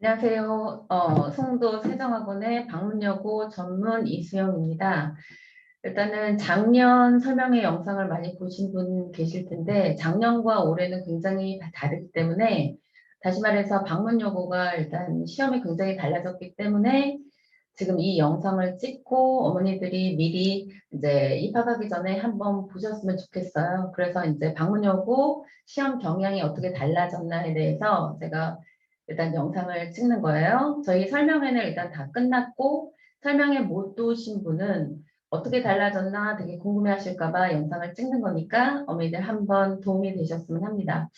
안녕하세요. 송도 세정학원의 방문여고 전문 이수영입니다. 일단은 작년 설명회 영상을 많이 보신 분 계실 텐데 작년과 올해는 굉장히 다르기 때문에 다시 말해서 방문여고가 일단 시험이 굉장히 달라졌기 때문에 지금 이 영상을 찍고 어머니들이 미리 이제 입학하기 전에 한번 보셨으면 좋겠어요. 그래서 이제 방문여고 시험 경향이 어떻게 달라졌나에 대해서 제가 일단 영상을 찍는 거예요. 저희 설명회는 일단 다 끝났고 설명회 못 오신 분은 어떻게 달라졌나 되게 궁금해하실까 봐 영상을 찍는 거니까 어머니들 한번 도움이 되셨으면 합니다.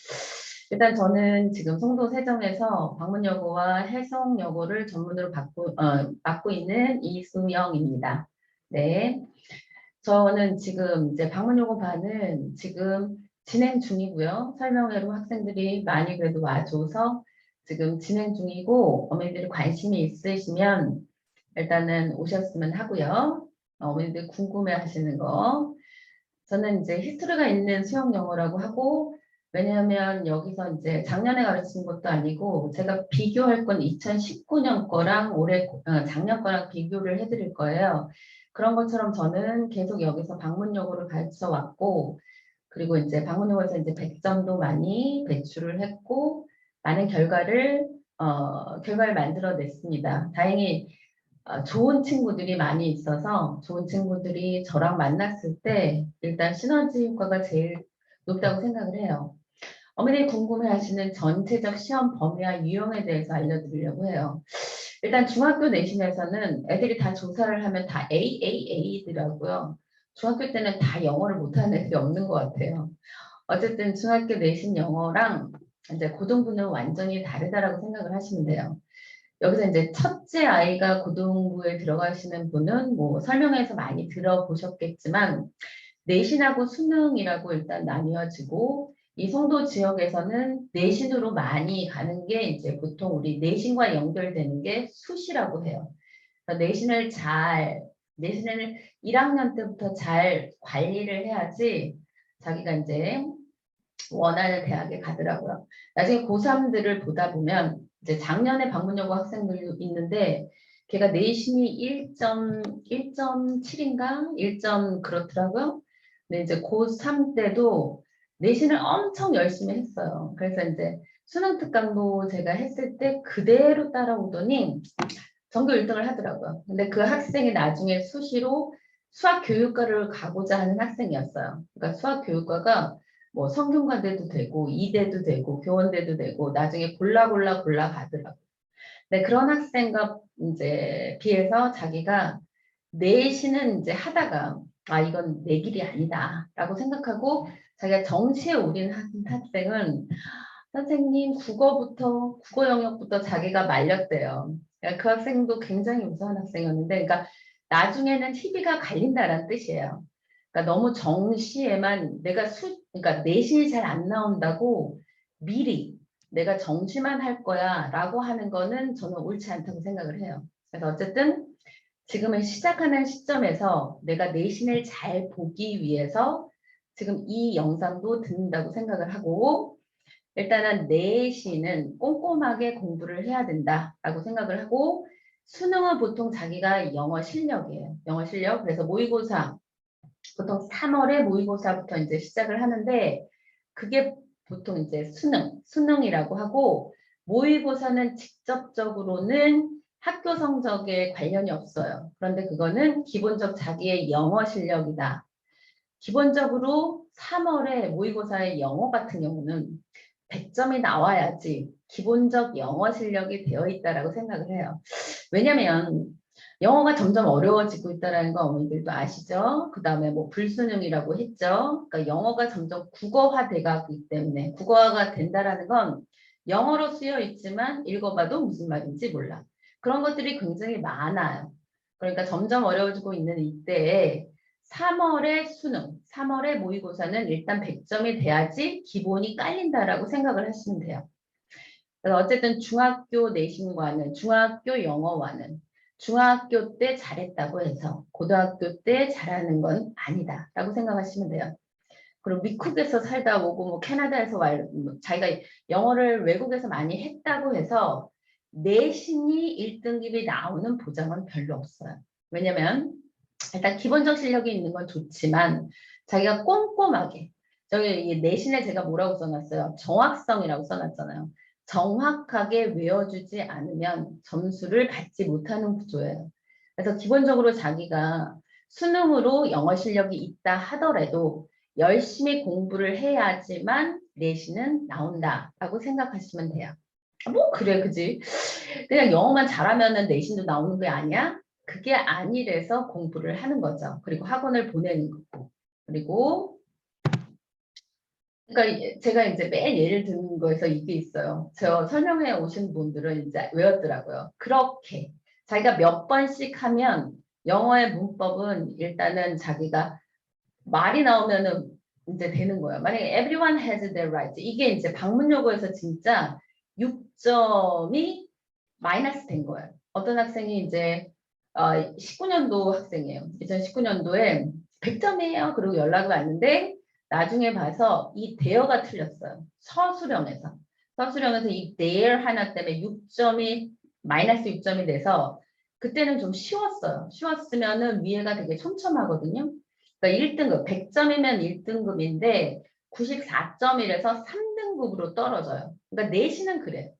일단 저는 지금 송도 세정에서 방문여고와 해송여고를 전문으로 맡고 있는 이수영입니다. 네. 저는 지금 이제 방문여고 반은 지금 진행 중이고요. 설명회로 학생들이 많이 그래도 와줘서 지금 진행 중이고 어머니들이 관심이 있으시면 일단은 오셨으면 하고요. 어머니들 궁금해 하시는 거. 저는 이제 히스토리가 있는 수영 영어라고 하고 왜냐하면 여기서 이제 작년에 가르친 것도 아니고 제가 비교할 건 2019년 거랑 작년 거랑 비교를 해드릴 거예요. 그런 것처럼 저는 계속 여기서 방문여고를 가르쳐 왔고 그리고 이제 방문여고에서 이제 100점도 많이 배출을 했고 많은 결과를 만들어냈습니다. 다행히 좋은 친구들이 많이 있어서 좋은 친구들이 저랑 만났을 때 일단 시너지 효과가 제일 높다고 생각을 해요. 어머니 궁금해하시는 전체적 시험 범위와 유형에 대해서 알려드리려고 해요. 일단 중학교 내신에서는 애들이 다 조사를 하면 다 AAA더라고요. 중학교 때는 다 영어를 못하는 애들이 없는 것 같아요. 어쨌든 중학교 내신 영어랑 이제 고등부는 완전히 다르다라고 생각을 하시면 돼요. 여기서 이제 첫째 아이가 고등부에 들어가시는 분은 뭐 설명회에서 많이 들어보셨겠지만 내신하고 수능이라고 일단 나뉘어지고 이 송도 지역에서는 내신으로 많이 가는 게 이제 보통 우리 내신과 연결되는 게 수시라고 해요. 그러니까 내신을 1학년 때부터 잘 관리를 해야지 자기가 이제 원하는 대학에 가더라고요. 나중에 고3들을 보다 보면 이제 작년에 방문여고 학생들도 있는데 걔가 내신이 1.7인가 1점 그렇더라고요. 근데 이제 고3 때도 내신을 엄청 열심히 했어요. 그래서 이제 수능 특강도 제가 했을 때 그대로 따라오더니 전교 1등을 하더라고요. 근데 그 학생이 나중에 수시로 수학교육과를 가고자 하는 학생이었어요. 그러니까 수학교육과가 뭐 성균관대도 되고 이대도 되고 교원대도 되고 나중에 골라 가더라고요. 네, 그런 학생과 이제 비해서 자기가 내신은 이제 하다가 아 이건 내 길이 아니다라고 생각하고 자기가 정시에 올인한 학생은 선생님 국어 영역부터 자기가 말렸대요. 그러니까 그 학생도 굉장히 우수한 학생이었는데 그러니까 나중에는 희비가 갈린다라는 뜻이에요. 그러니까 너무 정시에만 그러니까 내신이 잘 안 나온다고 미리 내가 정시만 할 거야 라고 하는 거는 저는 옳지 않다고 생각을 해요. 그래서 어쨌든 지금은 시작하는 시점에서 내가 내신을 잘 보기 위해서 지금 이 영상도 듣는다고 생각을 하고 일단은 내신은 꼼꼼하게 공부를 해야 된다라고 생각을 하고 수능은 보통 자기가 영어 실력이에요. 영어 실력. 그래서 모의고사 보통 3월에 모의고사부터 이제 시작을 하는데 그게 보통 이제 수능이라고 하고 모의고사는 직접적으로는 학교 성적에 관련이 없어요. 그런데 그거는 기본적 자기의 영어 실력이다. 기본적으로 3월에 모의고사의 영어 같은 경우는 100점이 나와야지 기본적 영어 실력이 되어 있다라고 생각을 해요. 왜냐면 영어가 점점 어려워지고 있다는 거 어머니들도 아시죠? 그 다음에 뭐 불수능이라고 했죠. 그러니까 영어가 점점 국어화돼 가기 때문에 국어화가 된다라는 건 영어로 쓰여 있지만 읽어봐도 무슨 말인지 몰라. 그런 것들이 굉장히 많아요. 그러니까 점점 어려워지고 있는 이때에 3월에 수능, 3월에 모의고사는 일단 100점이 돼야지 기본이 깔린다라고 생각을 하시면 돼요. 그래서 어쨌든 중학교 내신과는 중학교 영어와는 중학교 때 잘했다고 해서 고등학교 때 잘하는 건 아니다라고 생각하시면 돼요. 그리고 미국에서 살다 오고 뭐 캐나다에서 자기가 영어를 외국에서 많이 했다고 해서 내신이 1등급이 나오는 보장은 별로 없어요. 왜냐면 일단 기본적 실력이 있는 건 좋지만 자기가 꼼꼼하게 저기 이 내신에 제가 뭐라고 써놨어요? 정확성이라고 써놨잖아요. 정확하게 외워주지 않으면 점수를 받지 못하는 구조예요. 그래서 기본적으로 자기가 수능으로 영어 실력이 있다 하더라도 열심히 공부를 해야지만 내신은 나온다라고 생각하시면 돼요. 뭐 그래 그지? 그냥 영어만 잘하면은 내신도 나오는 게 아니야? 그게 아니래서 공부를 하는 거죠. 그리고 학원을 보내는 거고. 그리고 그러니까 제가 이제 매일 예를 드는 거에서 이게 있어요. 저 설명회 오신 분들은 이제 외웠더라고요. 그렇게 자기가 몇 번씩 하면 영어의 문법은 일단은 자기가 말이 나오면은 이제 되는 거예요. 만약에 everyone has their rights 이게 이제 방문요구에서 진짜 6점이 마이너스 된 거예요. 어떤 학생이 이제 19년도 학생이에요. 2019년도에 100점이에요. 그리고 연락이 왔는데 나중에 봐서 이 대어가 틀렸어요. 서술형에서. 서술형에서 이 there 하나 때문에 6점이 마이너스 6점이 돼서 그때는 좀 쉬웠어요. 쉬웠으면은 위에가 되게 촘촘하거든요. 그러니까 1등급, 100점이면 1등급인데 94점이라서 3등급으로 떨어져요. 그러니까 내신은 그래요.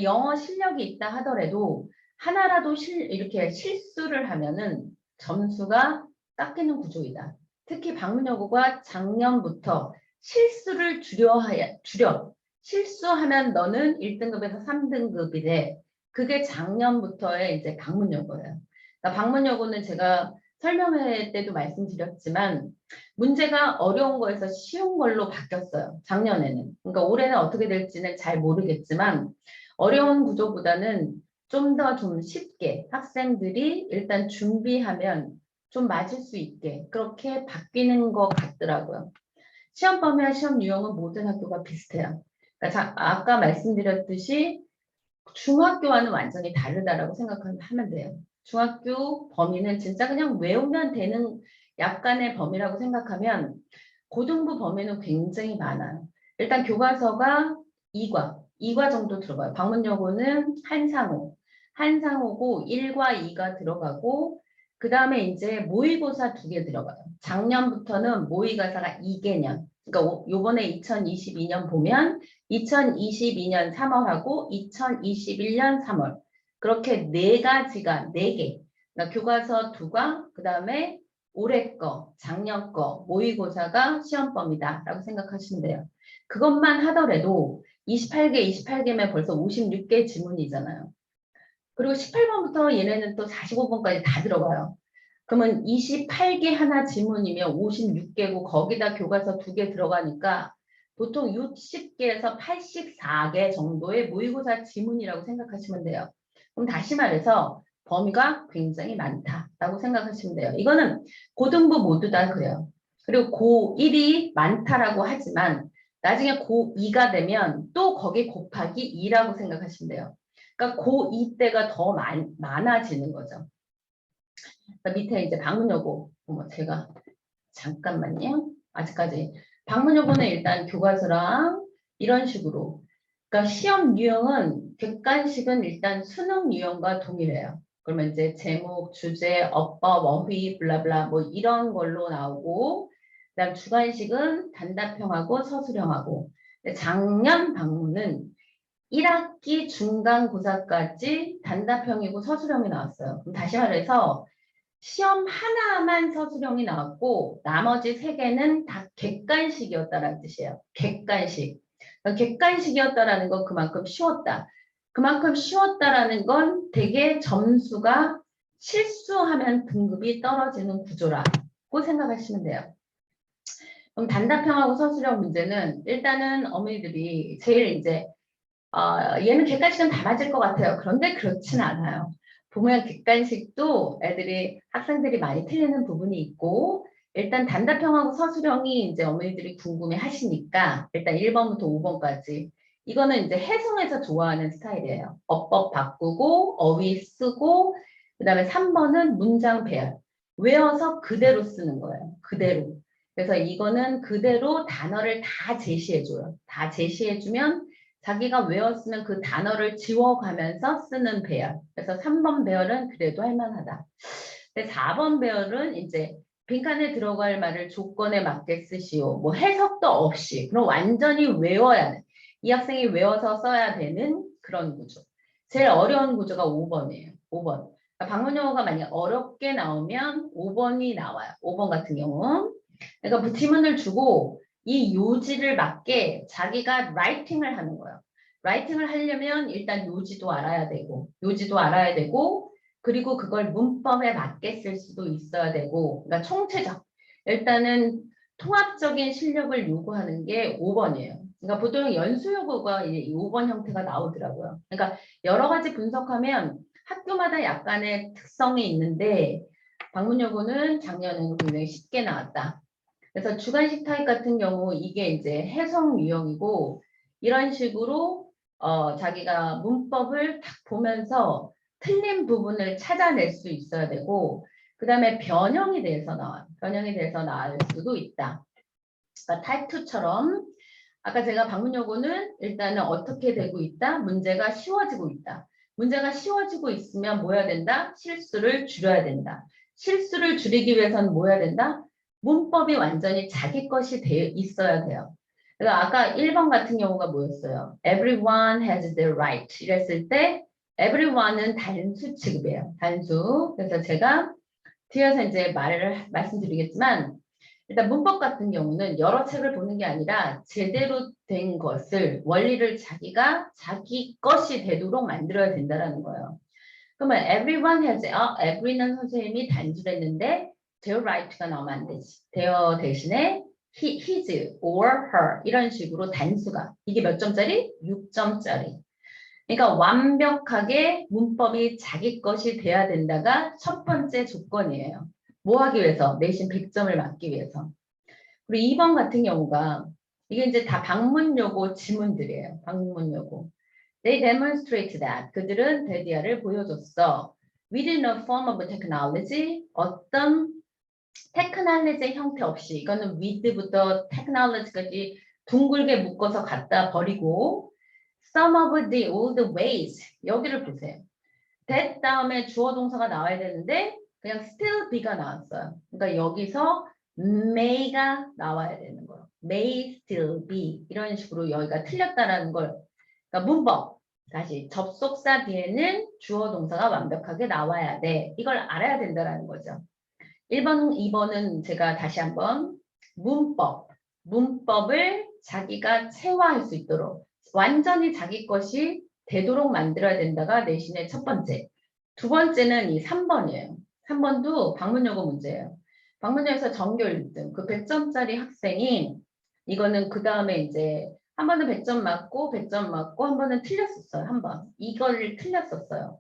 영어 실력이 있다 하더라도 하나라도 이렇게 실수를 하면은 점수가 깎이는 구조이다. 특히 방문여고가 작년부터 실수를 줄여. 실수하면 너는 1등급에서 3등급이래. 그게 작년부터의 이제 방문여고예요. 그러니까 방문여고는 제가 설명회 때도 말씀드렸지만 문제가 어려운 거에서 쉬운 걸로 바뀌었어요. 작년에는. 그러니까 올해는 어떻게 될지는 잘 모르겠지만 어려운 구조보다는 좀 더 좀 쉽게 학생들이 일단 준비하면 좀 맞을 수 있게 그렇게 바뀌는 것 같더라고요. 시험 범위와 시험 유형은 모든 학교가 비슷해요. 그러니까 아까 말씀드렸듯이 중학교와는 완전히 다르다라고 생각하면 돼요. 중학교 범위는 진짜 그냥 외우면 되는 약간의 범위라고 생각하면 고등부 범위는 굉장히 많아요. 일단 교과서가 2과 정도 들어가요. 방문여고는 한상호고 1과 2가 들어가고 그 다음에 이제 모의고사 2개 들어가요. 작년부터는 모의고사가 2개년. 그러니까 요번에 2022년 보면 2022년 3월하고 2021년 3월 그렇게 네 가지가 4개. 그러니까 교과서 2과 그 다음에 올해 거, 작년 거, 모의고사가 시험범위다라고 생각하시면 돼요. 그것만 하더라도 28개면 벌써 56개 지문이잖아요. 그리고 18번부터 얘네는 또 45번까지 다 들어가요. 그러면 28개 하나 지문이면 56개고 거기다 교과서 2개 들어가니까 보통 60개에서 84개 정도의 모의고사 지문이라고 생각하시면 돼요. 그럼 다시 말해서 범위가 굉장히 많다라고 생각하시면 돼요. 이거는 고등부 모두 다 그래요. 그리고 고1이 많다라고 하지만 나중에 고2가 되면 또 거기 곱하기 2라고 생각하시면 돼요. 그러니까 고2 때가 더 많아지는 거죠. 그러니까 밑에 이제 방문여고, 제가 잠깐만요. 아직까지 방문여고는 일단 교과서랑 이런 식으로. 그러니까 시험 유형은 객관식은 일단 수능 유형과 동일해요. 그러면 이제 제목, 주제, 어법, 어휘, 블라블라 뭐 이런 걸로 나오고, 그다음 주관식은 단답형하고 서술형하고. 작년 방문은 1학기 중간고사까지 단답형이고 서술형이 나왔어요. 그럼 다시 말해서 시험 하나만 서술형이 나왔고 나머지 3개는 다 객관식이었다라는 뜻이에요. 객관식. 그러니까 객관식이었다라는 건 그만큼 쉬웠다. 그만큼 쉬웠다라는 건 되게 점수가 실수하면 등급이 떨어지는 구조라고 생각하시면 돼요. 그럼 단답형하고 서술형 문제는 일단은 어머니들이 제일 이제 얘는 객관식은 다 맞을 것 같아요. 그런데 그렇진 않아요. 보면 객관식도 애들이 학생들이 많이 틀리는 부분이 있고 일단 단답형하고 서술형이 이제 어머니들이 궁금해 하시니까 일단 1번부터 5번까지 이거는 이제 해석해서 좋아하는 스타일이에요. 어법 바꾸고 어휘 쓰고 그다음에 3번은 문장 배열. 외워서 그대로 쓰는 거예요. 그대로. 그래서 이거는 그대로 단어를 다 제시해줘요. 다 제시해주면 자기가 외웠으면 그 단어를 지워가면서 쓰는 배열. 그래서 3번 배열은 그래도 할만하다. 근데 4번 배열은 이제 빈칸에 들어갈 말을 조건에 맞게 쓰시오. 뭐 해석도 없이. 그럼 완전히 외워야 하는. 이 학생이 외워서 써야 되는 그런 구조. 제일 어려운 구조가 5번이에요. 5번. 그러니까 방문용어가 만약 어렵게 나오면 5번이 나와요. 5번 같은 경우. 그러니까 그 지문을 주고 이 요지를 맞게 자기가 라이팅을 하는 거예요. 라이팅을 하려면 일단 요지도 알아야 되고, 그리고 그걸 문법에 맞게 쓸 수도 있어야 되고, 그러니까 총체적. 일단은 통합적인 실력을 요구하는 게 5번이에요. 그러니까 보통 연수요구가 이 5번 형태가 나오더라고요. 그러니까 여러 가지 분석하면 학교마다 약간의 특성이 있는데, 방문요구는 작년에는 굉장히 쉽게 나왔다. 그래서 주관식 타입 같은 경우 이게 이제 해석 유형이고 이런 식으로 자기가 문법을 딱 보면서 틀린 부분을 찾아낼 수 있어야 되고 그 다음에 변형이 돼서 나와요. 변형이 돼서 나올 수도 있다. 그러니까 타입 2처럼 아까 제가 방문요구는 일단은 어떻게 되고 있다? 문제가 쉬워지고 있다. 문제가 쉬워지고 있으면 뭐 해야 된다? 실수를 줄여야 된다. 실수를 줄이기 위해서는 뭐 해야 된다? 문법이 완전히 자기 것이 되어 있어야 돼요. 그러니까 아까 1번 같은 경우가 뭐였어요? Everyone has the right. 이랬을 때 everyone은 단수 취급이에요. 단수. 그래서 제가 뒤에서 이제 말씀드리겠지만 일단 문법 같은 경우는 여러 책을 보는 게 아니라 제대로 된 것을 원리를 자기가 자기 것이 되도록 만들어야 된다는 거예요. 그러면 everyone has every는 선생님이 단수를 했는데 their right가 나오면 안 되지. their 대신에 his or her 이런 식으로 단수가 이게 몇 점짜리? 6점짜리. 그러니까 완벽하게 문법이 자기 것이 돼야 된다가 첫 번째 조건이에요. 뭐 하기 위해서? 내신 100점을 맞기 위해서. 그리고 2번 같은 경우가 이게 이제 다 방문요구 지문들이에요. 방문요구. They demonstrate that. 그들은 데디아를 보여줬어. Within a form of technology. 어떤 테크놀로지 형태 없이 이거는 with부터 technology까지 둥글게 묶어서 갖다 버리고 some of the old ways. 여기를 보세요. that 다음에 주어 동사가 나와야 되는데 그냥 still be가 나왔어요. 그러니까 여기서 may가 나와야 되는 거예요. may still be 이런 식으로 여기가 틀렸다라는 걸 그러니까 문법 다시 접속사 뒤에는 주어 동사가 완벽하게 나와야 돼. 이걸 알아야 된다라는 거죠. 1번, 2번은 제가 다시 한번 문법을 자기가 체화할 수 있도록 완전히 자기 것이 되도록 만들어야 된다가 내신의 첫 번째. 두 번째는 이 3번이에요. 3번도 방문요구 문제예요. 방문요구에서 전교 1등, 그 100점짜리 학생이 이거는 그 다음에 이제 한 번은 100점 맞고 100점 맞고 한 번은 틀렸었어요. 한 번. 이걸 틀렸었어요.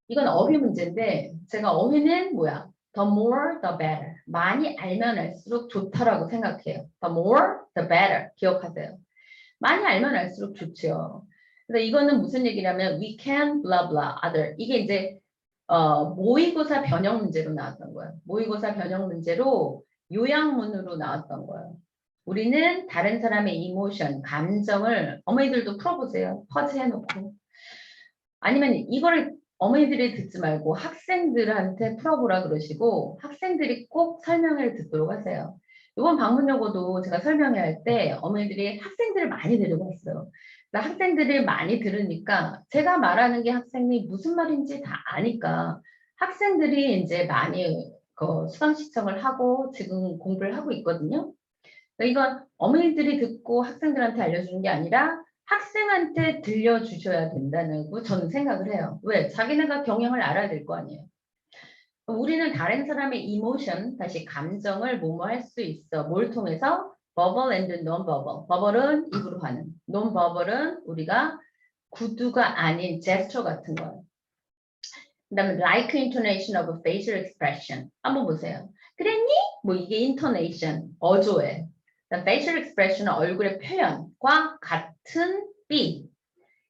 이건 어휘 문제인데 제가 어휘는 뭐야? The more, the better. 많이 알면 알수록 좋다라고 생각해요. The more, the better. 기억하세요. 많이 알면 알수록 좋죠. 그래서 이거는 무슨 얘기냐면 we can blah blah other. 이게 이제 모의고사 변형 문제로 나왔던 거예요. 모의고사 변형 문제로 요약문으로 나왔던 거예요. 우리는 다른 사람의 이모션, 감정을 어머니들도 풀어보세요. 퍼즐 해놓고. 아니면 이거를 어머니들이 듣지 말고 학생들한테 풀어보라 그러시고 학생들이 꼭 설명을 듣도록 하세요. 이번 방문요구도 제가 설명할 때 어머니들이 학생들을 많이 데리고 왔어요. 학생들을 많이 들으니까 제가 말하는 게 학생이 무슨 말인지 다 아니까 학생들이 이제 많이 수강 신청을 하고 지금 공부를 하고 있거든요. 이건 어머니들이 듣고 학생들한테 알려주는 게 아니라 학생한테 들려주셔야 된다는 거 저는 생각을 해요. 왜? 자기네가 경영을 알아야 될 거 아니에요. 우리는 다른 사람의 이모션, 다시 감정을 뭐뭐 할 수 있어. 뭘 통해서? verbal and non-verbal. verbal은 입으로 하는. non-verbal은 우리가 구두가 아닌 제스처 같은 거예요. 그 다음에 like intonation of facial expression. 한번 보세요. 그랬니? 뭐 이게 intonation, 어조에. facial expression은 얼굴의 표현과 같은 B.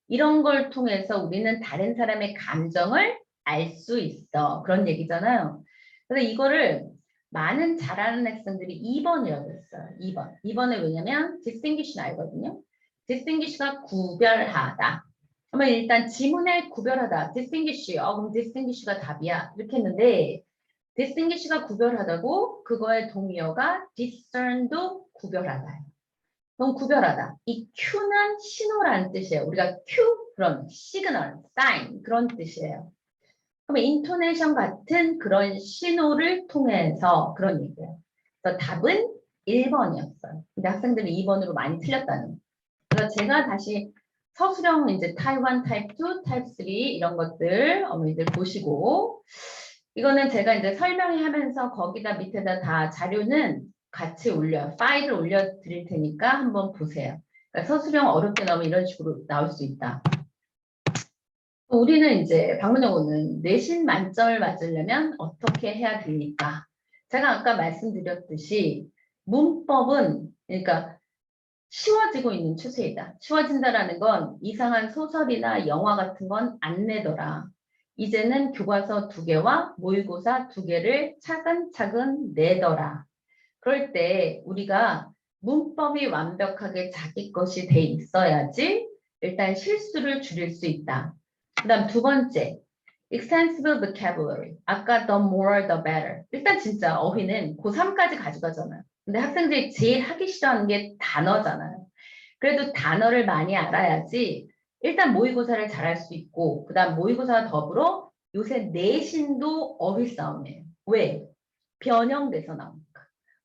이런 걸 통해서 우리는 다른 사람의 감정을 알 수 있어. 그런 얘기잖아요. 그래서 이거를 많은 잘하는 학생들이 2번이라고 했어요. 2번. 2번은 왜냐면 distinguish는 알거든요. distinguish가 구별하다. 그러면 일단 지문에 구별하다. distinguish. 그럼 distinguish가 답이야. 이렇게 했는데 distinguish가 구별하다고 그거의 동의어가 discern도 구별하다. 그럼 구별하다. 이 Q는 신호라는 뜻이에요. 우리가 Q 그런 시그널, 사인 그런 뜻이에요. 그러면 인토네이션 같은 그런 신호를 통해서 그런 얘기예요. 그래서 답은 1번이었어요. 근데 학생들이 2번으로 많이 틀렸다는 거예요. 그래서 제가 다시 서술형 이제 타입 1, 타입 2, 타입 3 이런 것들 어머니들 보시고 이거는 제가 이제 설명해 하면서 거기다 밑에다 다 자료는 같이 파일을 올려 드릴 테니까 한번 보세요. 그러니까 서술형 어렵게 나오면 이런 식으로 나올 수 있다. 우리는 이제 방문여고는 내신 만점을 맞으려면 어떻게 해야 됩니까? 제가 아까 말씀드렸듯이 문법은 그러니까 쉬워지고 있는 추세이다. 쉬워진다라는 건 이상한 소설이나 영화 같은 건 안 내더라. 이제는 교과서 2개와 모의고사 2개를 차근차근 내더라. 그럴 때 우리가 문법이 완벽하게 자기 것이 돼 있어야지 일단 실수를 줄일 수 있다. 그 다음 2번째, extensive vocabulary. 아까 the more the better. 일단 진짜 어휘는 고3까지 가져가잖아요. 근데 학생들이 제일 하기 싫어하는 게 단어잖아요. 그래도 단어를 많이 알아야지 일단 모의고사를 잘할 수 있고 그 다음 모의고사와 더불어 요새 내신도 어휘 싸움이에요. 왜? 변형돼서 나오니까.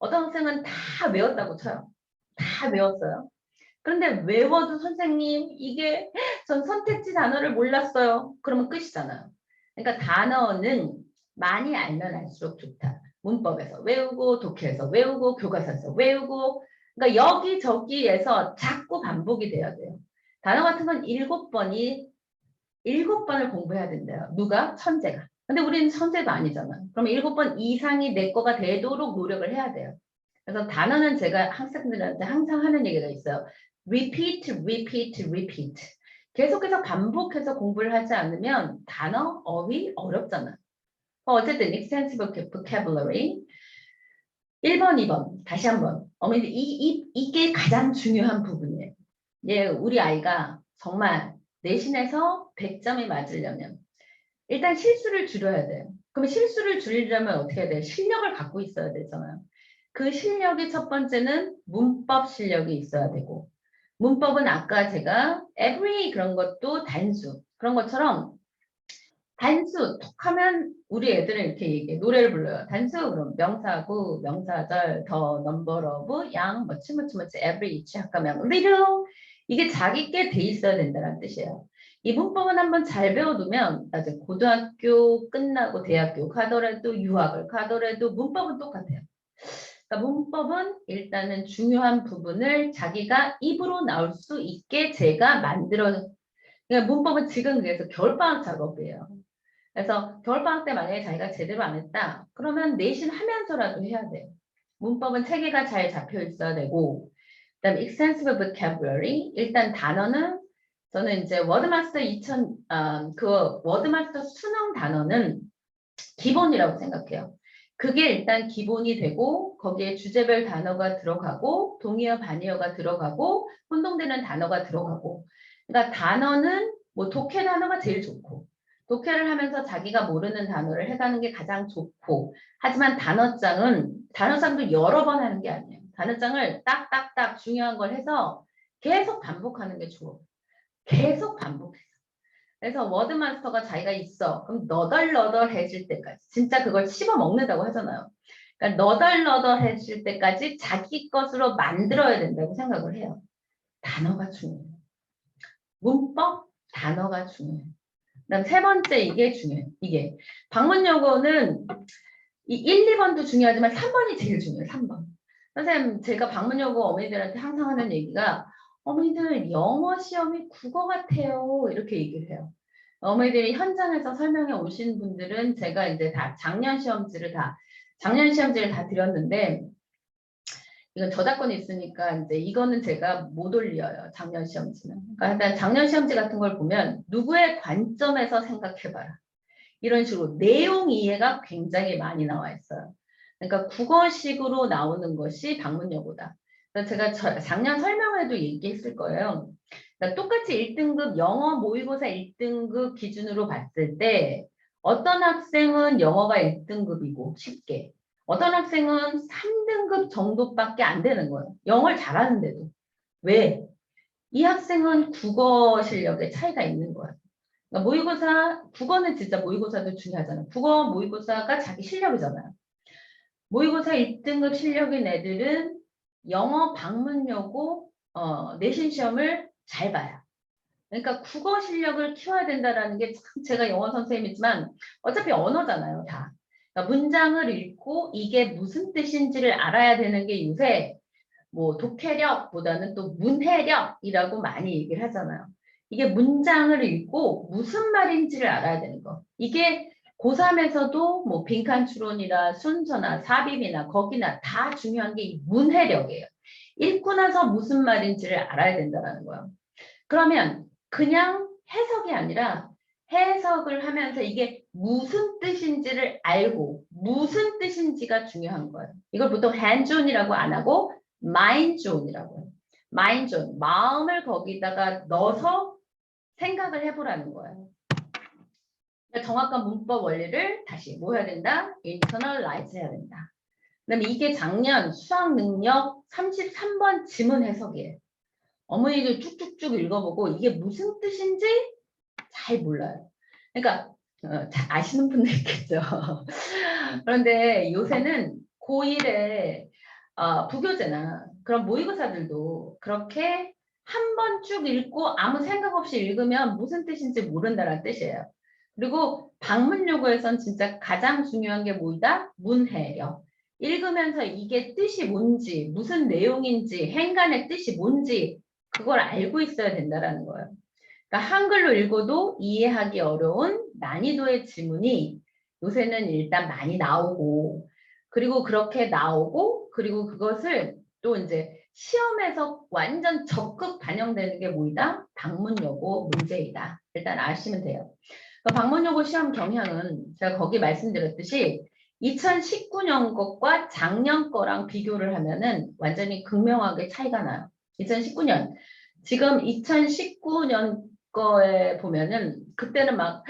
어떤 학생은 다 외웠다고 쳐요. 다 외웠어요. 그런데 외워도 선생님 이게 전 선택지 단어를 몰랐어요. 그러면 끝이잖아요. 그러니까 단어는 많이 알면 알수록 좋다. 문법에서 외우고 독해에서 외우고 교과서에서 외우고 그러니까 여기저기에서 자꾸 반복이 돼야 돼요. 단어 같은 건 7번을 공부해야 된대요. 누가? 천재가. 근데 우리는 천재도 아니잖아요. 그러면 7번 이상이 내 거가 되도록 노력을 해야 돼요. 그래서 단어는 제가 학생들한테 항상 하는 얘기가 있어요. repeat, repeat, repeat. 계속해서 반복해서 공부를 하지 않으면 단어, 어휘 어렵잖아요. 어쨌든 extensive vocabulary. 1번, 2번. 다시 한번. 어머니들 이게 가장 중요한 부분이에요. 예, 우리 아이가 정말 내신에서 100점이 맞으려면 일단 실수를 줄여야 돼요. 그럼 실수를 줄이려면 어떻게 해야 돼요? 실력을 갖고 있어야 되잖아요. 그 실력이 첫 번째는 문법 실력이 있어야 되고 문법은 아까 제가 every 그런 것도 단수 그런 것처럼 단수 톡 하면 우리 애들은 이렇게 얘기해 노래를 불러요. 단수 그럼 명사구 명사절 더 number of 양 뭐치 every each 학가명 little 이게 자기께 돼 있어야 된다는 뜻이에요. 이 문법은 한번 잘 배워두면 나중에 고등학교 끝나고 대학교 가더라도 유학을 가더라도 문법은 똑같아요. 그러니까 문법은 일단은 중요한 부분을 자기가 입으로 나올 수 있게 제가 만들어 그러니까 문법은 지금 그래서 겨울방학 작업이에요. 그래서 겨울방학 때 만약에 자기가 제대로 안 했다 그러면 내신 하면서라도 해야 돼요. 문법은 체계가 잘 잡혀 있어야 되고 그다음에 extensive vocabulary 일단 단어는 저는 이제 워드마스터 그 워드마스터 수능 단어는 기본이라고 생각해요. 그게 일단 기본이 되고 거기에 주제별 단어가 들어가고 동의어 반의어가 들어가고 혼동되는 단어가 들어가고 그러니까 단어는 뭐 독해 단어가 제일 좋고 독해를 하면서 자기가 모르는 단어를 해가는 게 가장 좋고 하지만 단어장도 여러 번 하는 게 아니에요. 단어장을 딱딱딱 중요한 걸 해서 계속 반복하는 게 좋아. 계속 반복해. 그래서 워드마스터가 자기가 있어. 그럼 너덜너덜해질 때까지. 진짜 그걸 씹어 먹는다고 하잖아요. 그러니까 너덜너덜해질 때까지 자기 것으로 만들어야 된다고 생각을 해요. 단어가 중요해요. 문법, 단어가 중요해요. 그다음 3번째 이게 중요해요. 이게 방문여고는 이 1, 2번도 중요하지만 3번이 제일 중요해요. 3번. 선생님 제가 방문여고 어머니들한테 항상 하는 얘기가 어머니들 영어 시험이 국어 같아요. 이렇게 얘기를 해요. 어머니들이 현장에서 설명해 오신 분들은 제가 이제 다 작년 시험지를 다 드렸는데 이건 저작권이 있으니까 이제 이거는 제가 못 올려요. 작년 시험지는. 그러니까 일단 작년 시험지 같은 걸 보면 누구의 관점에서 생각해봐라. 이런 식으로 내용 이해가 굉장히 많이 나와 있어요. 그러니까 국어식으로 나오는 것이 방문여고다. 그래서 제가 작년 설명회도 얘기했을 거예요. 그러니까 똑같이 1등급 영어 모의고사 1등급 기준으로 봤을 때 어떤 학생은 영어가 1등급이고 쉽게 어떤 학생은 3등급 정도밖에 안 되는 거예요. 영어를 잘하는데도. 왜? 이 학생은 국어 실력에 차이가 있는 거예요. 그러니까 모의고사, 국어는 진짜 모의고사도 중요하잖아요. 국어 모의고사가 자기 실력이잖아요. 모의고사 1등급 실력인 애들은 영어 방문여고 내신 시험을 잘 봐요. 그러니까 국어 실력을 키워야 된다라는 게 참 제가 영어 선생님이지만 어차피 언어잖아요, 다. 그러니까 문장을 읽고 이게 무슨 뜻인지를 알아야 되는 게 요새 뭐 독해력보다는 또 문해력이라고 많이 얘기를 하잖아요. 이게 문장을 읽고 무슨 말인지를 알아야 되는 거. 이게 고3에서도 뭐 빈칸 추론이나 순서나 삽입이나 거기나 다 중요한 게 이 문해력이에요. 읽고 나서 무슨 말인지를 알아야 된다는 거예요. 그러면 그냥 해석이 아니라 해석을 하면서 이게 무슨 뜻인지를 알고 무슨 뜻인지가 중요한 거예요. 이걸 보통 hands-on이라고 안 하고 mind-on이라고 해요. mind-on, 마음을 거기다가 넣어서 생각을 해보라는 거예요. 그러니까 정확한 문법 원리를 다시 뭐 해야 된다? internalize 해야 된다. 그다음에 이게 작년 수학 능력 33번 지문 해석이에요. 어머니들 쭉쭉쭉 읽어보고 이게 무슨 뜻인지 잘 몰라요. 그러니까 아시는 분들 있겠죠. 그런데 요새는 고1에 부교재나 그런 모의고사들도 그렇게 한 번 쭉 읽고 아무 생각 없이 읽으면 무슨 뜻인지 모른다는 뜻이에요. 그리고 방문요구에선 진짜 가장 중요한 게 뭐이다? 문해력. 읽으면서 이게 뜻이 뭔지, 무슨 내용인지, 행간의 뜻이 뭔지 그걸 알고 있어야 된다는 거예요. 그러니까 한글로 읽어도 이해하기 어려운 난이도의 지문이 요새는 일단 많이 나오고 그리고 그렇게 나오고 그리고 그것을 또 이제 시험에서 완전 적극 반영되는 게 뭐이다? 방문여고 문제이다. 일단 아시면 돼요. 그러니까 방문여고 시험 경향은 제가 거기 말씀드렸듯이 2019년 것과 작년 거랑 비교를 하면은 완전히 극명하게 차이가 나요. 2019년. 지금 2019년 거에 보면은 그때는 막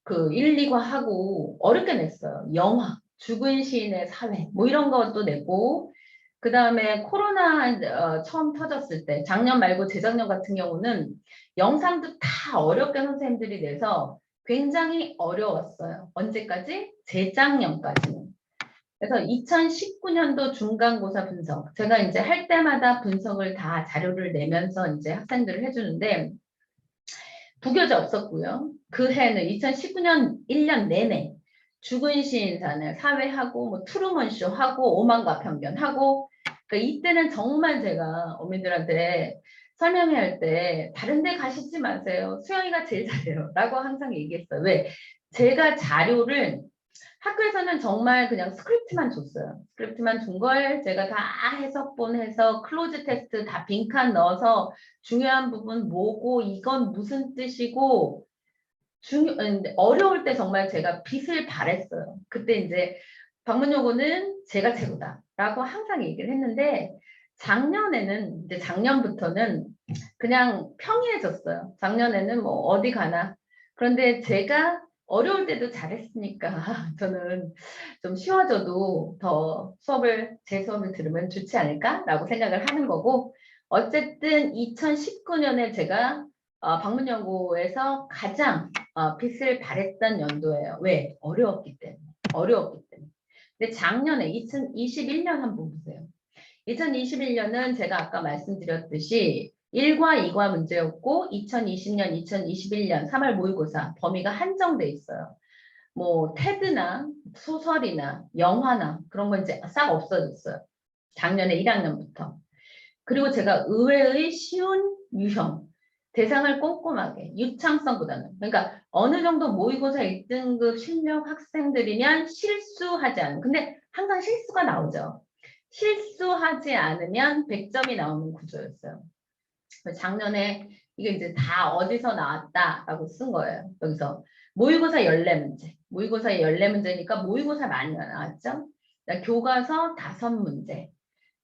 그 1, 2과 하고 어렵게 냈어요. 영화, 죽은 시인의 사회 뭐 이런 것도 내고 그 다음에 코로나 처음 터졌을 때 작년 말고 재작년 같은 경우는 영상도 다 어렵게 선생님들이 내서 굉장히 어려웠어요. 언제까지? 재작년까지는. 그래서 2019년도 중간고사 분석 제가 이제 할 때마다 분석을 다 자료를 내면서 이제 학생들을 해주는데 부교재 없었고요. 그 해는 2019년 1년 내내 죽은 시인산을 사회하고 뭐 트루먼쇼 하고 오만과 편견 하고 그러니까 이때는 정말 제가 어머니들한테 설명회 할 때 다른 데 가시지 마세요. 수영이가 제일 잘해요. 라고 항상 얘기했어요. 왜? 제가 자료를 학교에서는 정말 그냥 스크립트만 줬어요. 스크립트만 준 걸 제가 다 해석본 해서 클로즈 테스트 다 빈칸 넣어서 중요한 부분 뭐고 이건 무슨 뜻이고 어려울 때 정말 제가 빛을 발했어요. 그때 이제 방문요고는 제가 최고다라고 항상 얘기를 했는데 작년에는 이제 작년부터는 그냥 평이해졌어요. 작년에는 뭐 어디 가나. 그런데 제가 어려울 때도 잘했으니까 저는 좀 쉬워져도 더 제 수업을 들으면 좋지 않을까라고 생각을 하는 거고 어쨌든 2019년에 제가 방문연구에서 가장 빛을 발했던 연도예요. 왜? 어려웠기 때문에. 어려웠기 때문에. 근데 작년에 2021년 한번 보세요. 2021년은 제가 아까 말씀드렸듯이 1과 2과 문제였고 2020년, 2021년 3월 모의고사 범위가 한정돼 있어요. 뭐 테드나 소설이나 영화나 그런 건 이제 싹 없어졌어요. 작년에 1학년부터. 그리고 제가 의외의 쉬운 유형, 대상을 꼼꼼하게, 유창성보다는. 그러니까 어느 정도 모의고사 1등급 실력 학생들이면 실수하지 않은. 근데 항상 실수가 나오죠. 실수하지 않으면 100점이 나오는 구조였어요. 작년에 이게 이제 다 어디서 나왔다라고 쓴 거예요. 여기서 모의고사 14문제. 모의고사 14문제니까 모의고사 많이 나왔죠. 교과서 5문제.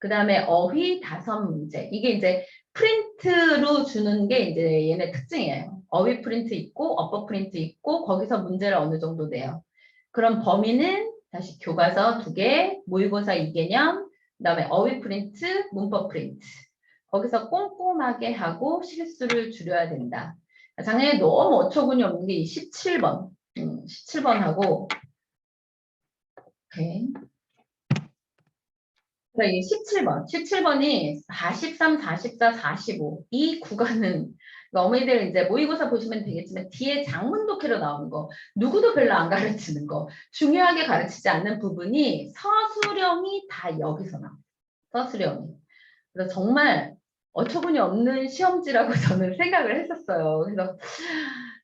그 다음에 어휘 5문제. 이게 이제 프린트로 주는 게 이제 얘네 특징이에요. 어휘 프린트 있고 어법 프린트 있고 거기서 문제를 어느 정도 내요. 그럼 범위는 다시 교과서 2개, 모의고사 2개념, 그 다음에 어휘 프린트, 문법 프린트. 거기서 꼼꼼하게 하고 실수를 줄여야 된다. 작년에 너무 어처구니 없는 게 이 17번. 17번하고 오케이. 그러니까 이 17번이 43, 44, 45. 이 구간은 그러니까 어머니들 이제 모의고사 보시면 되겠지만 뒤에 장문 독해로 나오는 거, 누구도 별로 안 가르치는 거, 중요하게 가르치지 않는 부분이 서술형이 다 여기서 나와요. 서술형이. 그래서 정말 어처구니 없는 시험지라고 저는 생각을 했었어요. 그래서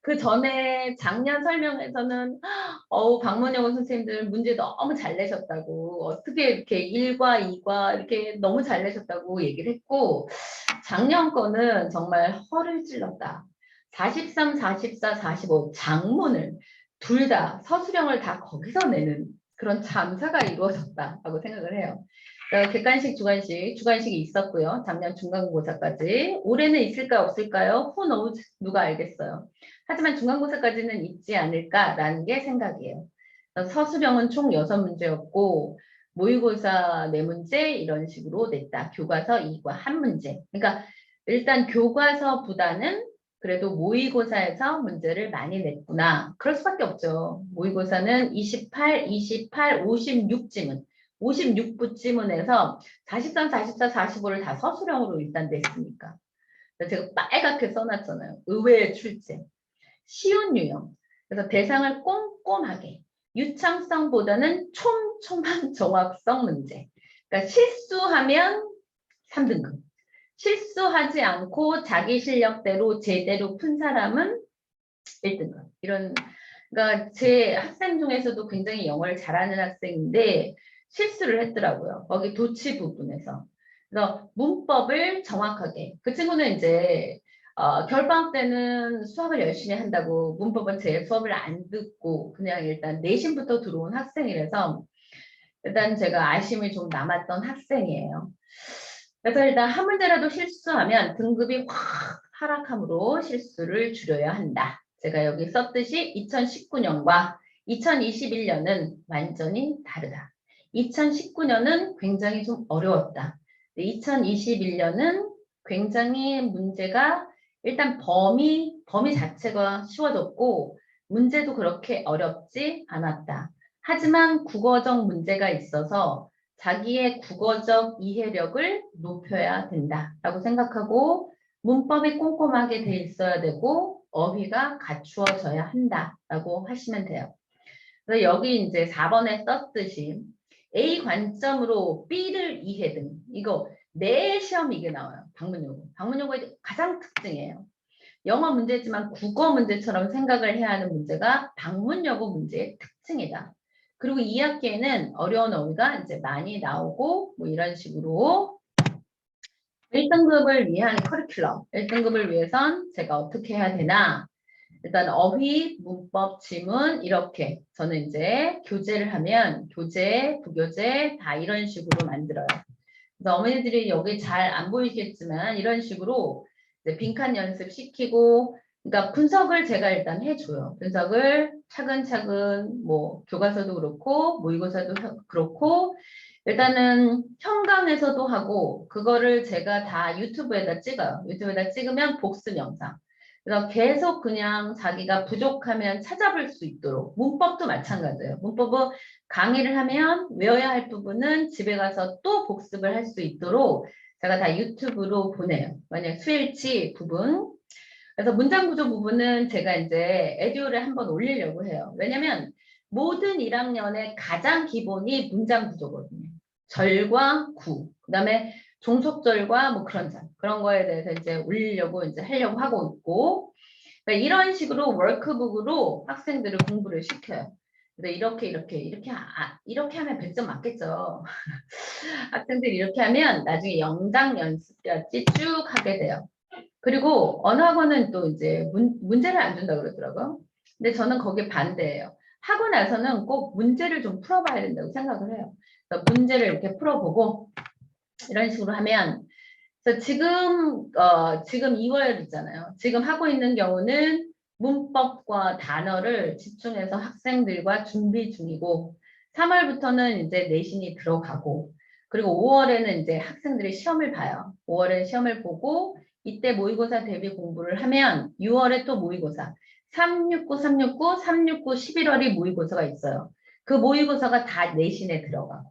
그 전에 작년 설명에서는 박문영 선생님들 문제 너무 잘 내셨다고 어떻게 이렇게 1과 2과 이렇게 너무 잘 내셨다고 얘기를 했고 작년 거는 정말 허를 찔렀다. 43, 44, 45 장문을 둘 다 서술형을 다 거기서 내는 그런 참사가 이루어졌다라고 생각을 해요. 객관식, 주관식이 있었고요. 작년 중간고사까지. 올해는 있을까 없을까요? Who knows? 누가 알겠어요. 하지만 중간고사까지는 있지 않을까라는 게 생각이에요. 서술형은 총 6문제였고 모의고사 4문제 이런 식으로 냈다. 교과서 2과 1문제. 그러니까 일단 교과서보다는 그래도 모의고사에서 문제를 많이 냈구나. 그럴 수밖에 없죠. 모의고사는 28, 56지문. 56부 지문에서 43, 44, 45를 다 서술형으로 일단 냈으니까. 제가 빨갛게 써놨잖아요. 의외의 출제. 쉬운 유형. 그래서 대상을 꼼꼼하게. 유창성보다는 촘촘한 정확성 문제. 그러니까 실수하면 3등급. 실수하지 않고 자기 실력대로 제대로 푼 사람은 1등급. 이런, 그러니까 제 학생 중에서도 굉장히 영어를 잘하는 학생인데 실수를 했더라고요. 거기 도치 부분에서. 그래서 문법을 정확하게. 그 친구는 이제 겨울방학 때는 수업을 열심히 한다고 문법은 제 수업을 안 듣고 그냥 일단 내신부터 들어온 학생이라서 일단 제가 아쉬움이 좀 남았던 학생이에요. 그래서 일단 한 문제라도 실수하면 등급이 확 하락함으로 실수를 줄여야 한다. 제가 여기 썼듯이 2019년과 2021년은 완전히 다르다. 2019년은 굉장히 좀 어려웠다. 2021년은 굉장히 문제가 일단 범위 자체가 쉬워졌고 문제도 그렇게 어렵지 않았다. 하지만 국어적 문제가 있어서 자기의 국어적 이해력을 높여야 된다라고 생각하고 문법이 꼼꼼하게 돼 있어야 되고 어휘가 갖추어져야 한다라고 하시면 돼요. 그래서 여기 이제 4번에 썼듯이 A 관점으로 B를 이해 등 이거 매 시험 이게 나와요. 방문용어. 방문용어의 가장 특징이에요. 영어 문제지만 국어 문제처럼 생각을 해야 하는 문제가 방문여고 문제의 특징이다. 그리고 2학기에는 어려운 어휘가 이제 많이 나오고 뭐 이런 식으로 1등급을 위한 커리큘럼, 1등급을 위해선 제가 어떻게 해야 되나? 일단 어휘, 문법, 지문 이렇게 저는 이제 교재를 하면 교재, 부교재 다 이런 식으로 만들어요. 그래서 어머니들이 여기 잘 안 보이겠지만 이런 식으로 이제 빈칸 연습 시키고 그러니까 분석을 제가 일단 해줘요. 분석을 차근차근 뭐 교과서도 그렇고 모의고사도 그렇고 일단은 현강에서도 하고 그거를 제가 다 유튜브에다 찍어요. 유튜브에다 찍으면 복습 영상. 그래서 계속 그냥 자기가 부족하면 찾아볼 수 있도록 문법도 마찬가지예요. 문법은 강의를 하면 외워야 할 부분은 집에 가서 또 복습을 할 수 있도록 제가 다 유튜브로 보내요. 만약 수일치 부분. 그래서 문장 구조 부분은 제가 이제 에듀오를 한번 올리려고 해요. 왜냐면 모든 1학년의 가장 기본이 문장 구조거든요. 절과 구, 그다음에 종속절과 뭐 그런 거에 대해서 이제 올리려고 이제 하려고 하고 있고 그러니까 이런 식으로 워크북으로 학생들을 공부를 시켜요. 그래서 이렇게 하면 100점 맞겠죠. 학생들이 이렇게 하면 나중에 영장 연습까지 쭉 하게 돼요. 그리고 어느 학원은 또 이제 문제를 안 준다고 그러더라고요. 근데 저는 거기에 반대예요. 하고 나서는 꼭 문제를 좀 풀어봐야 된다고 생각을 해요. 그래서 문제를 이렇게 풀어보고 이런 식으로 하면 그래서 지금 2월 있잖아요. 지금 하고 있는 경우는 문법과 단어를 집중해서 학생들과 준비 중이고 3월부터는 이제 내신이 들어가고 그리고 5월에는 이제 학생들이 시험을 봐요. 5월에 시험을 보고 이때 모의고사 대비 공부를 하면 6월에 또 모의고사 369, 369, 369, 11월이 모의고사가 있어요. 그 모의고사가 다 내신에 들어가고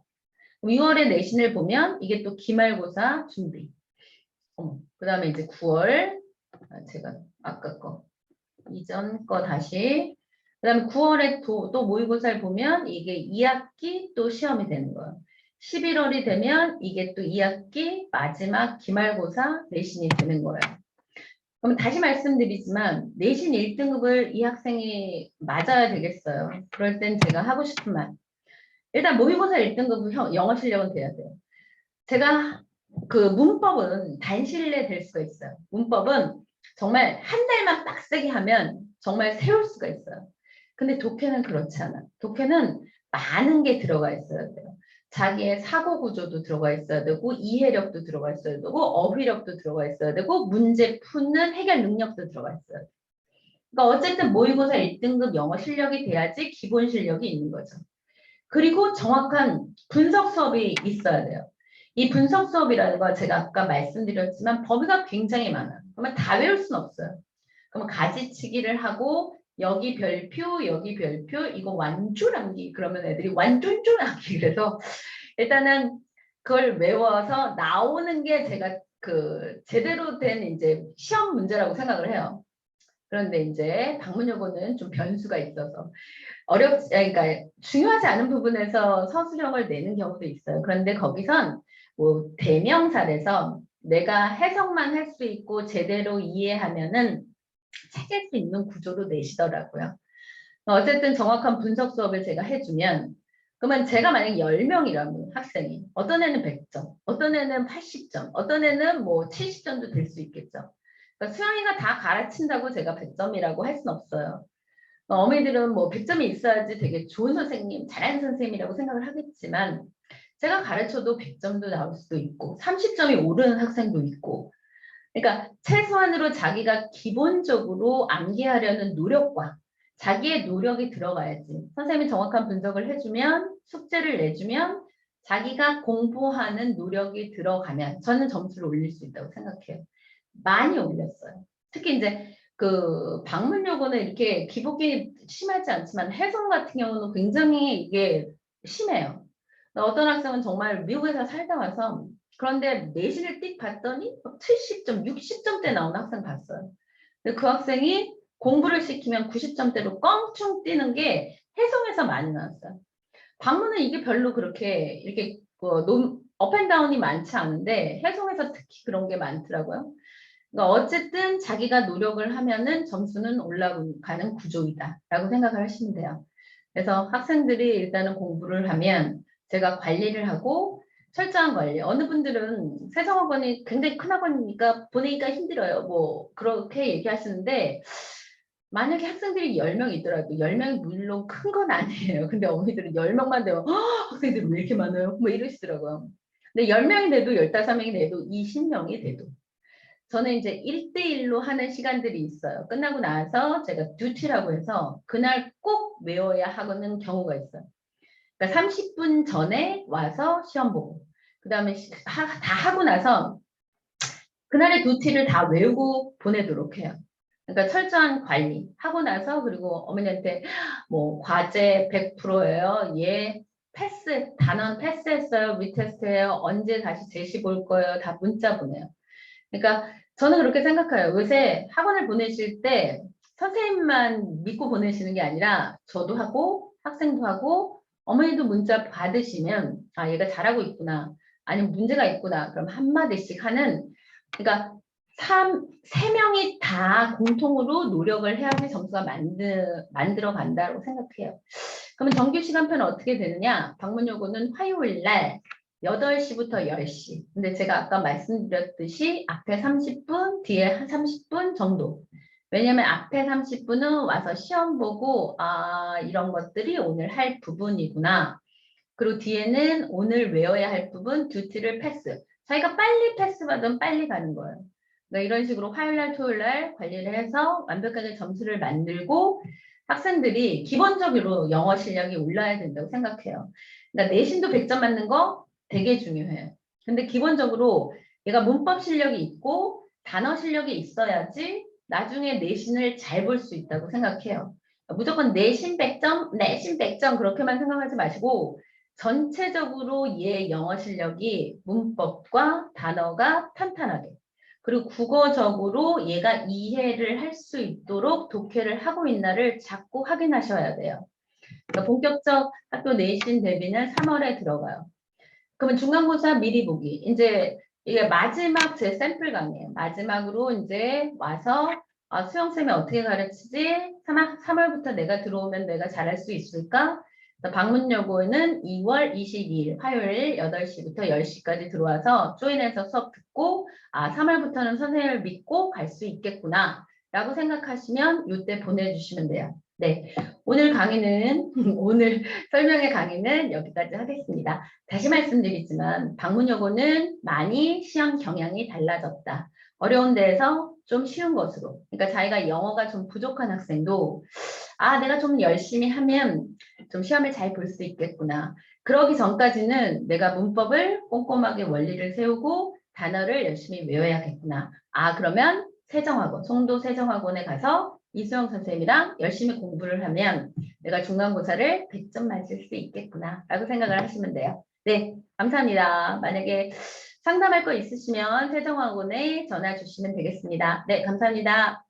6월에 내신을 보면 이게 또 기말고사 준비. 그 다음에 이제 9월, 제가 아까 거, 이전 거 다시. 그 다음에 9월에 또 모의고사를 보면 이게 2학기 또 시험이 되는 거예요. 11월이 되면 이게 또 2학기 마지막 기말고사 내신이 되는 거예요. 그럼 다시 말씀드리지만 내신 1등급을 이 학생이 맞아야 되겠어요. 그럴 땐 제가 하고 싶은 말. 일단 모의고사 1등급은 영어 실력은 돼야 돼요. 제가 그 문법은 단실내 될 수가 있어요. 문법은 정말 한 달만 빡세게 하면 정말 세울 수가 있어요. 근데 독해는 그렇지 않아. 독해는 많은 게 들어가 있어야 돼요. 자기의 사고 구조도 들어가 있어야 되고 이해력도 들어가 있어야 되고 어휘력도 들어가 있어야 되고 문제 푸는 해결 능력도 들어가 있어야 돼요. 그러니까 어쨌든 모의고사 1등급 영어 실력이 돼야지 기본 실력이 있는 거죠. 그리고 정확한 분석 수업이 있어야 돼요. 이 분석 수업이라는 거 제가 아까 말씀드렸지만 범위가 굉장히 많아요. 그러면 다 외울 수는 없어요. 그러면 가지치기를 하고 여기 별표, 여기 별표, 이거 완주랑기 그러면 애들이 완존존랑기 그래서 일단은 그걸 외워서 나오는 게 제가 그 제대로 된 이제 시험 문제라고 생각을 해요. 그런데 이제 방문여고는 좀 변수가 있어서 그러니까 중요하지 않은 부분에서 서술형을 내는 경우도 있어요. 그런데 거기선 뭐 대명사에서 내가 해석만 할 수 있고 제대로 이해하면은 찾을 수 있는 구조로 내시더라고요. 어쨌든 정확한 분석 수업을 제가 해주면 그러면 제가 만약 10명이라면 학생이 어떤 애는 100점, 어떤 애는 80점, 어떤 애는 뭐 70점도 될 수 있겠죠. 그러니까 수영이가 다 가르친다고 제가 100점이라고 할 수는 없어요. 어머니들은 뭐 100점이 있어야지 되게 좋은 선생님, 잘하는 선생님이라고 생각을 하겠지만 제가 가르쳐도 100점도 나올 수도 있고 30점이 오르는 학생도 있고 그러니까 최소한으로 자기가 기본적으로 암기하려는 노력과 자기의 노력이 들어가야지. 선생님이 정확한 분석을 해주면 숙제를 내주면 자기가 공부하는 노력이 들어가면 저는 점수를 올릴 수 있다고 생각해요. 많이 올렸어요. 특히 이제 그 방문 요구는 이렇게 기복이 심하지 않지만 해성 같은 경우는 굉장히 이게 심해요. 어떤 학생은 정말 미국에서 살다 와서 그런데 내신을 띡 봤더니 70점, 60점대 나오는 학생 봤어요. 근데 그 학생이 공부를 시키면 90점대로 껑충 뛰는 게 해성에서 많이 나왔어요. 방문은 이게 별로 그렇게 이렇게 업앤다운이 많지 않은데 해성에서 특히 그런 게 많더라고요. 그러니까 어쨌든 자기가 노력을 하면은 점수는 올라가는 구조이다라고 생각을 하시면 돼요. 그래서 학생들이 일단은 공부를 하면 제가 관리를 하고 철저한 관리. 어느 분들은 세성학원이 굉장히 큰 학원이니까 보내기가 힘들어요. 뭐 그렇게 얘기하시는데 만약에 학생들이 10명 있더라도 10명이 물론 큰 건 아니에요. 근데 어머니들은 10명만 되면 학생들이 왜 이렇게 많아요? 뭐 이러시더라고요. 근데 10명이 돼도 15명이 돼도 20명이 돼도 저는 이제 1대1로 하는 시간들이 있어요. 끝나고 나서 제가 듀티라고 해서 그날 꼭 외워야 하는 경우가 있어요. 그러니까 30분 전에 와서 시험 보고 그 다음에 다 하고 나서 그날의 듀티를 다 외우고 보내도록 해요. 그러니까 철저한 관리 하고 나서 그리고 어머니한테 뭐 과제 100%예요. 예. 패스 단원 패스했어요. 리테스트해요. 언제 다시 제시 볼 거예요. 다 문자 보내요. 그러니까 저는 그렇게 생각해요. 요새 학원을 보내실 때 선생님만 믿고 보내시는 게 아니라 저도 하고 학생도 하고 어머니도 문자 받으시면 아 얘가 잘하고 있구나 아니면 문제가 있구나 그럼 한마디씩 하는 그러니까 세 명이 다 공통으로 노력을 해야지 점수가 만들어 간다고 생각해요. 그러면 정규 시간표는 어떻게 되느냐? 방문 요구는 화요일 날 8시부터 10시. 근데 제가 아까 말씀드렸듯이 앞에 30분, 뒤에 한 30분 정도. 왜냐면 앞에 30분은 와서 시험 보고 아 이런 것들이 오늘 할 부분이구나. 그리고 뒤에는 오늘 외워야 할 부분 듀티를 패스. 자기가 빨리 패스 받으면 빨리 가는 거예요. 그러니까 이런 식으로 화요일날, 토요일날 관리를 해서 완벽하게 점수를 만들고 학생들이 기본적으로 영어 실력이 올라야 된다고 생각해요. 그러니까 내신도 100점 맞는 거 되게 중요해요. 근데 기본적으로 얘가 문법 실력이 있고 단어 실력이 있어야지 나중에 내신을 잘 볼 수 있다고 생각해요. 무조건 내신 100점, 내신 100점 그렇게만 생각하지 마시고 전체적으로 얘 영어 실력이 문법과 단어가 탄탄하게 그리고 국어적으로 얘가 이해를 할 수 있도록 독해를 하고 있나를 자꾸 확인하셔야 돼요. 그러니까 본격적 학교 내신 대비는 3월에 들어가요. 그러면 중간고사 미리 보기. 이제 이게 마지막 제 샘플 강의예요. 마지막으로 이제 와서 수영쌤이 어떻게 가르치지? 3월부터 내가 들어오면 내가 잘할 수 있을까? 방문여고는 2월 22일 화요일 8시부터 10시까지 들어와서 조인해서 수업 듣고 3월부터는 선생님을 믿고 갈 수 있겠구나 라고 생각하시면 이때 보내주시면 돼요. 네, 오늘 강의는 오늘 설명의 강의는 여기까지 하겠습니다. 다시 말씀드리지만 방문여고는 많이 시험 경향이 달라졌다. 어려운 데에서 좀 쉬운 것으로. 그러니까 자기가 영어가 좀 부족한 학생도 내가 좀 열심히 하면 좀 시험을 잘 볼 수 있겠구나. 그러기 전까지는 내가 문법을 꼼꼼하게 원리를 세우고 단어를 열심히 외워야겠구나. 그러면 세정학원, 송도 세정학원에 가서 이수영 선생님이랑 열심히 공부를 하면 내가 중간고사를 100점 맞을 수 있겠구나 라고 생각을 하시면 돼요. 네, 감사합니다. 만약에 상담할 거 있으시면 세정학원에 전화 주시면 되겠습니다. 네, 감사합니다.